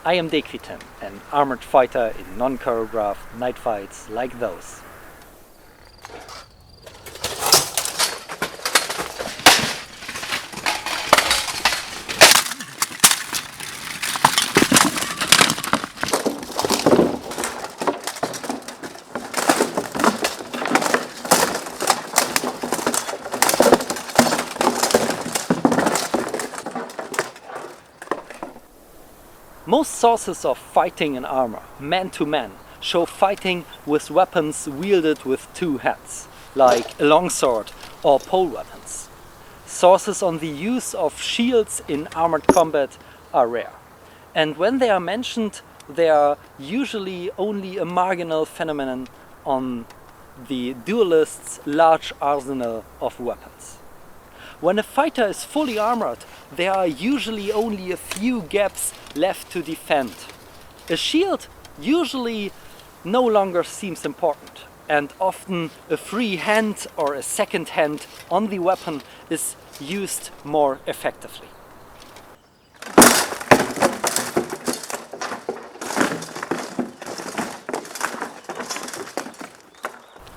I am Dequitim, an armored fighter in non-choreographed night fights like those. Most sources of fighting in armor, man to man, show fighting with weapons wielded with two hands, like a longsword or pole weapons. Sources on the use of shields in armored combat are rare, and when they are mentioned, they are usually only a marginal phenomenon on the duelist's large arsenal of weapons. When a fighter is fully armored, there are usually only a few gaps left to defend. A shield usually no longer seems important, and often a free hand or a second hand on the weapon is used more effectively.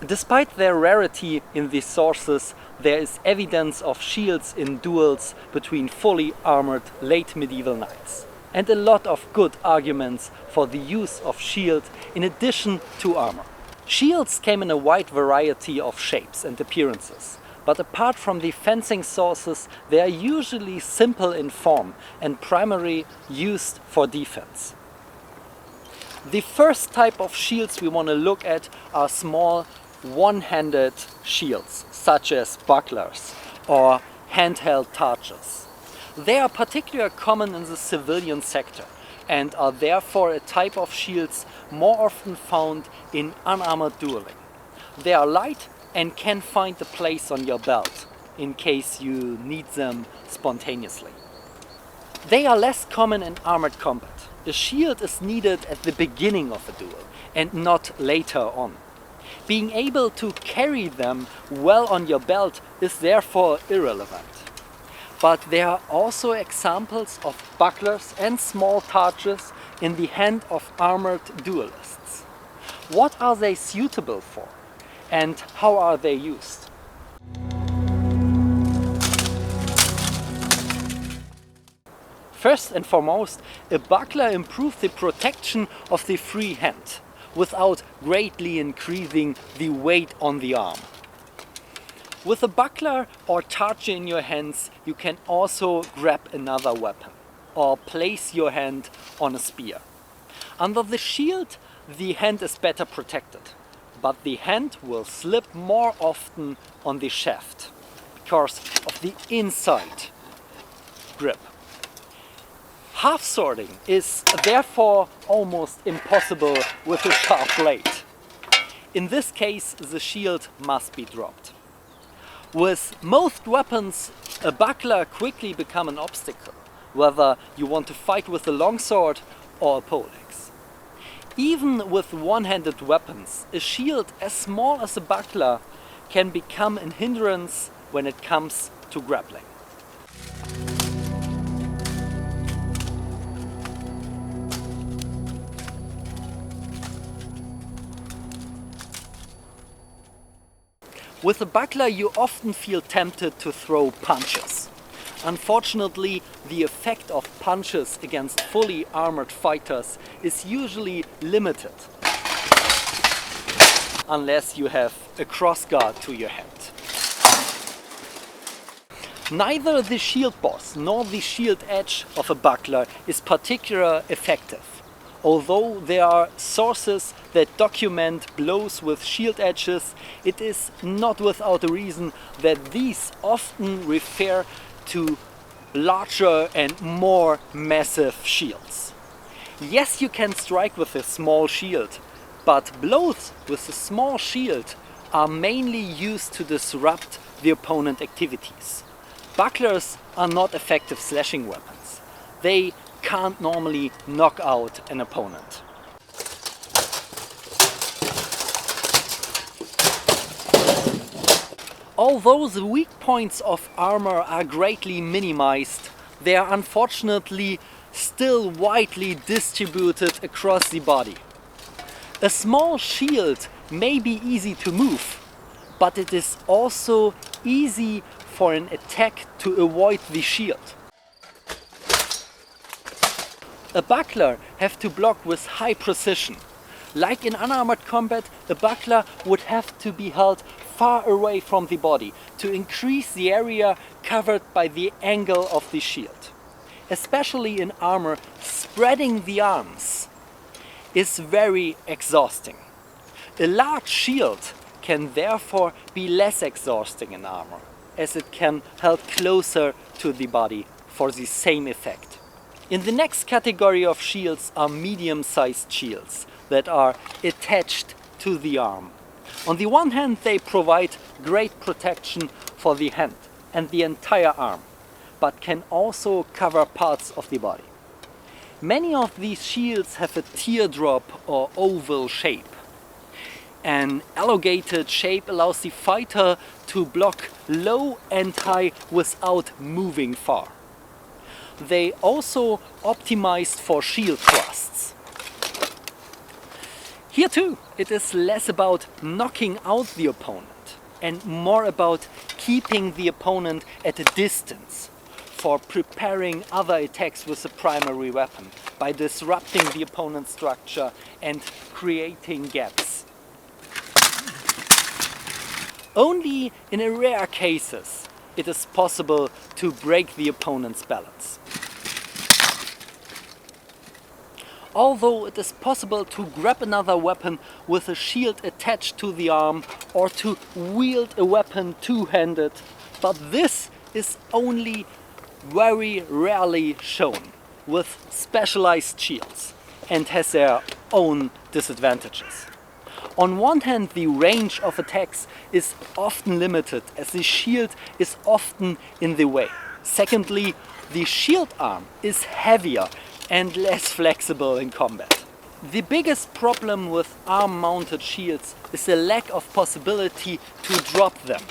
Despite their rarity in these sources, there is evidence of shields in duels between fully armored late medieval knights, and a lot of good arguments for the use of shield in addition to armor. Shields came in a wide variety of shapes and appearances, but apart from the fencing sources, they are usually simple in form and primarily used for defense. The first type of shields we want to look at are small one-handed shields, such as bucklers or handheld torches. They are particularly common in the civilian sector and are therefore a type of shields more often found in unarmored dueling. They are light and can find a place on your belt in case you need them spontaneously. They are less common in armored combat. A shield is needed at the beginning of a duel and not later on. Being able to carry them well on your belt is therefore irrelevant. But there are also examples of bucklers and small torches in the hand of armored duelists. What are they suitable for, and how are they used? First and foremost, a buckler improves the protection of the free hand, without greatly increasing the weight on the arm. With a buckler or torch in your hands, you can also grab another weapon or place your hand on a spear. Under the shield, the hand is better protected, but the hand will slip more often on the shaft because of the inside grip. Half swording is therefore almost impossible with a sharp blade. In this case, the shield must be dropped. With most weapons, a buckler quickly becomes an obstacle, whether you want to fight with a longsword or a poleaxe. Even with one-handed weapons, a shield as small as a buckler can become a hindrance when it comes to grappling. With a buckler, you often feel tempted to throw punches. Unfortunately, the effect of punches against fully armored fighters is usually limited, unless you have a crossguard to your hand. Neither the shield boss nor the shield edge of a buckler is particularly effective. Although there are sources that document blows with shield edges, it is not without a reason that these often refer to larger and more massive shields. Yes, you can strike with a small shield, but blows with a small shield are mainly used to disrupt the opponent's activities. Bucklers are not effective slashing weapons. They can't normally knock out an opponent. Although the weak points of armor are greatly minimized, they are unfortunately still widely distributed across the body. A small shield may be easy to move, but it is also easy for an attack to avoid the shield. A buckler has to block with high precision. Like in unarmored combat, a buckler would have to be held far away from the body to increase the area covered by the angle of the shield. Especially in armor, spreading the arms is very exhausting. A large shield can therefore be less exhausting in armor, as it can held closer to the body for the same effect. In the next category of shields are medium-sized shields that are attached to the arm. On the one hand, they provide great protection for the hand and the entire arm, but can also cover parts of the body. Many of these shields have a teardrop or oval shape. An elongated shape allows the fighter to block low and high without moving far. They also optimized for shield thrusts. Here too, it is less about knocking out the opponent and more about keeping the opponent at a distance for preparing other attacks with the primary weapon by disrupting the opponent's structure and creating gaps. Only in rare cases it is possible to break the opponent's balance. Although it is possible to grab another weapon with a shield attached to the arm or to wield a weapon two-handed, but this is only very rarely shown with specialized shields and has their own disadvantages. On one hand, the range of attacks is often limited as the shield is often in the way. Secondly, the shield arm is heavier and less flexible in combat. The biggest problem with arm-mounted shields is the lack of possibility to drop them.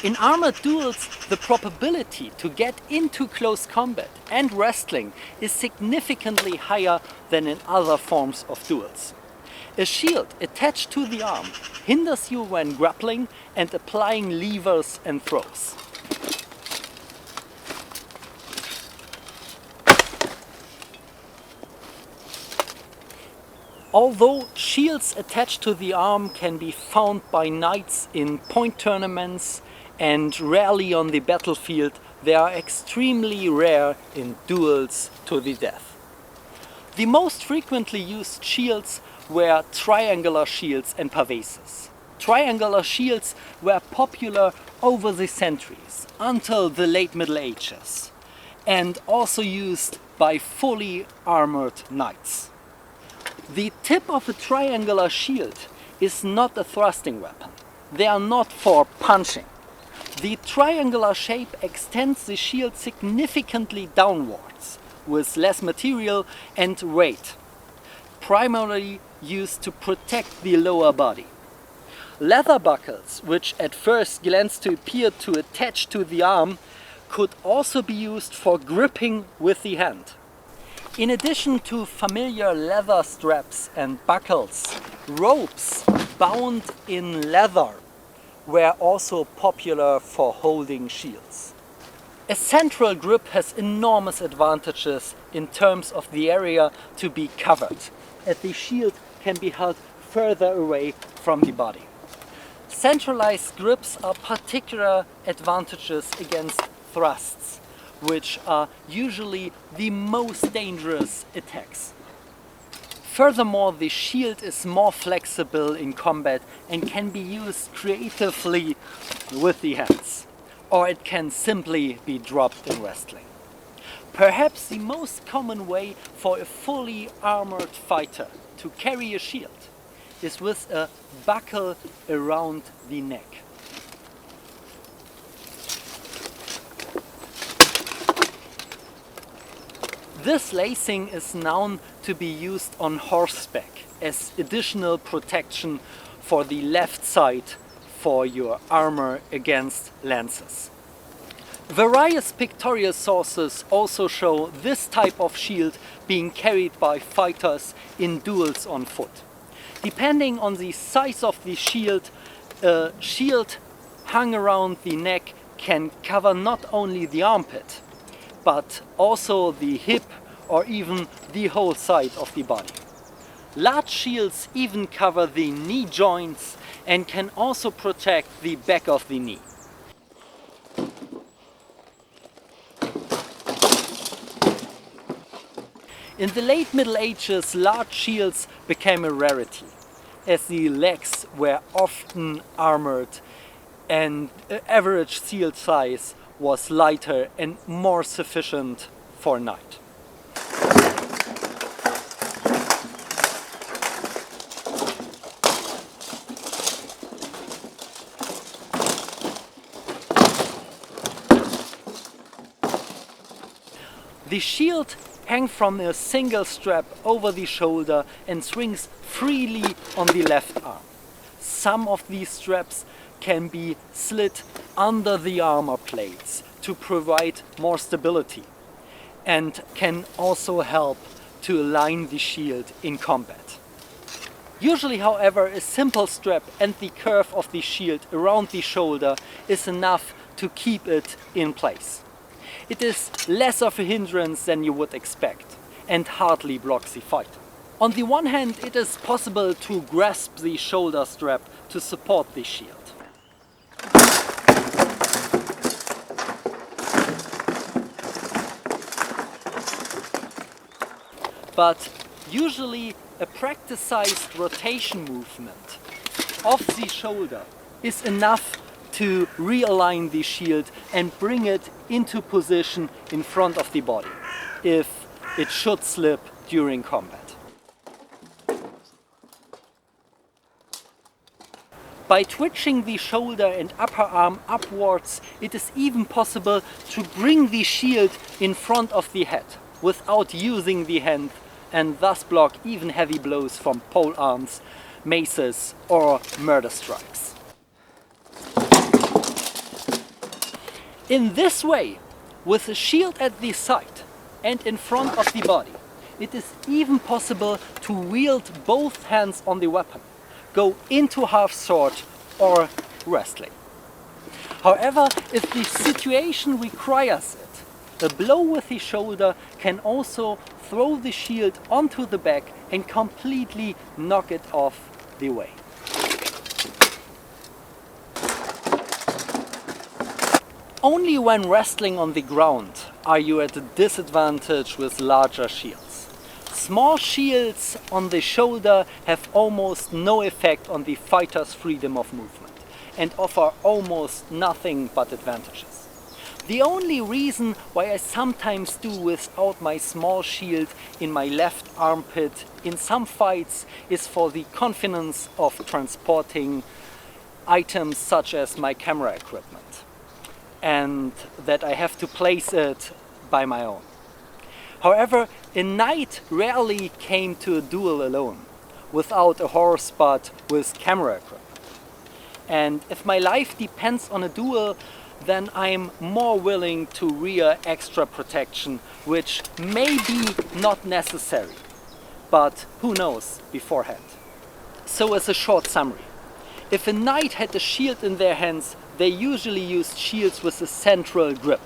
In armored duels, the probability to get into close combat and wrestling is significantly higher than in other forms of duels. A shield attached to the arm hinders you when grappling and applying levers and throws. Although shields attached to the arm can be found by knights in point tournaments and rarely on the battlefield, they are extremely rare in duels to the death. The most frequently used shields were triangular shields and paveses. Triangular shields were popular over the centuries until the late Middle Ages and also used by fully armored knights. The tip of a triangular shield is not a thrusting weapon. They are not for punching. The triangular shape extends the shield significantly downwards with less material and weight, primarily used to protect the lower body. Leather buckles, which at first glance to appear to attach to the arm, could also be used for gripping with the hand. In addition to familiar leather straps and buckles, ropes bound in leather were also popular for holding shields. A central grip has enormous advantages in terms of the area to be covered, as the shield can be held further away from the body. Centralized grips are particular advantages against thrusts, which are usually the most dangerous attacks. Furthermore, the shield is more flexible in combat and can be used creatively with the hands, or it can simply be dropped in wrestling. Perhaps the most common way for a fully armored fighter to carry a shield is with a buckle around the neck. This lacing is known to be used on horseback as additional protection for the left side for your armor against lances. Various pictorial sources also show this type of shield being carried by fighters in duels on foot. Depending on the size of the shield, a shield hung around the neck can cover not only the armpit, but also the hip or even the whole side of the body. Large shields even cover the knee joints and can also protect the back of the knee. In the late Middle Ages, large shields became a rarity, as the legs were often armored and average shield size was lighter and more sufficient for a knight. The shield hangs from a single strap over the shoulder and swings freely on the left arm. Some of these straps can be slit under the armor plates to provide more stability and can also help to align the shield in combat. Usually, however, a simple strap and the curve of the shield around the shoulder is enough to keep it in place. It is less of a hindrance than you would expect and hardly blocks the fight. On the one hand, it is possible to grasp the shoulder strap to support the shield. But usually a practice-sized rotation movement of the shoulder is enough to realign the shield and bring it into position in front of the body if it should slip during combat. By twitching the shoulder and upper arm upwards, it is even possible to bring the shield in front of the head without using the hand and thus block even heavy blows from pole arms, maces or murder strikes. In this way, with a shield at the side and in front of the body, it is even possible to wield both hands on the weapon, go into half sword or wrestling. However, if the situation requires it, a blow with the shoulder can also throw the shield onto the back and completely knock it off the way. Only when wrestling on the ground are you at a disadvantage with larger shields. Small shields on the shoulder have almost no effect on the fighter's freedom of movement and offer almost nothing but advantages. The only reason why I sometimes do without my small shield in my left armpit in some fights is for the confidence of transporting items such as my camera equipment, and that I have to place it by my own. However, a knight rarely came to a duel alone, without a horse but with camera equipment. And if my life depends on a duel, then I'm more willing to rear extra protection, which may be not necessary, but who knows beforehand. So as a short summary, if a knight had a shield in their hands, they usually used shields with a central grip.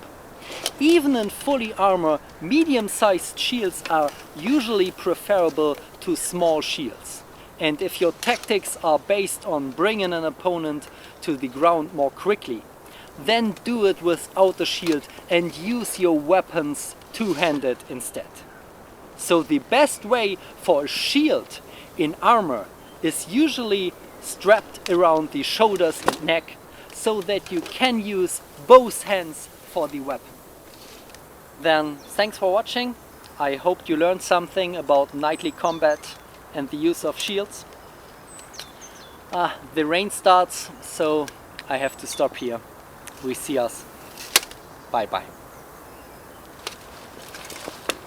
Even in fully armor, medium-sized shields are usually preferable to small shields. And if your tactics are based on bringing an opponent to the ground more quickly, then do it without a shield and use your weapons two-handed instead. So the best way for a shield in armor is usually strapped around the shoulders and neck so that you can use both hands for the weapon. Then thanks for watching. I hope you learned something about knightly combat and the use of shields. The rain starts, so I have to stop here. We see us. Bye bye.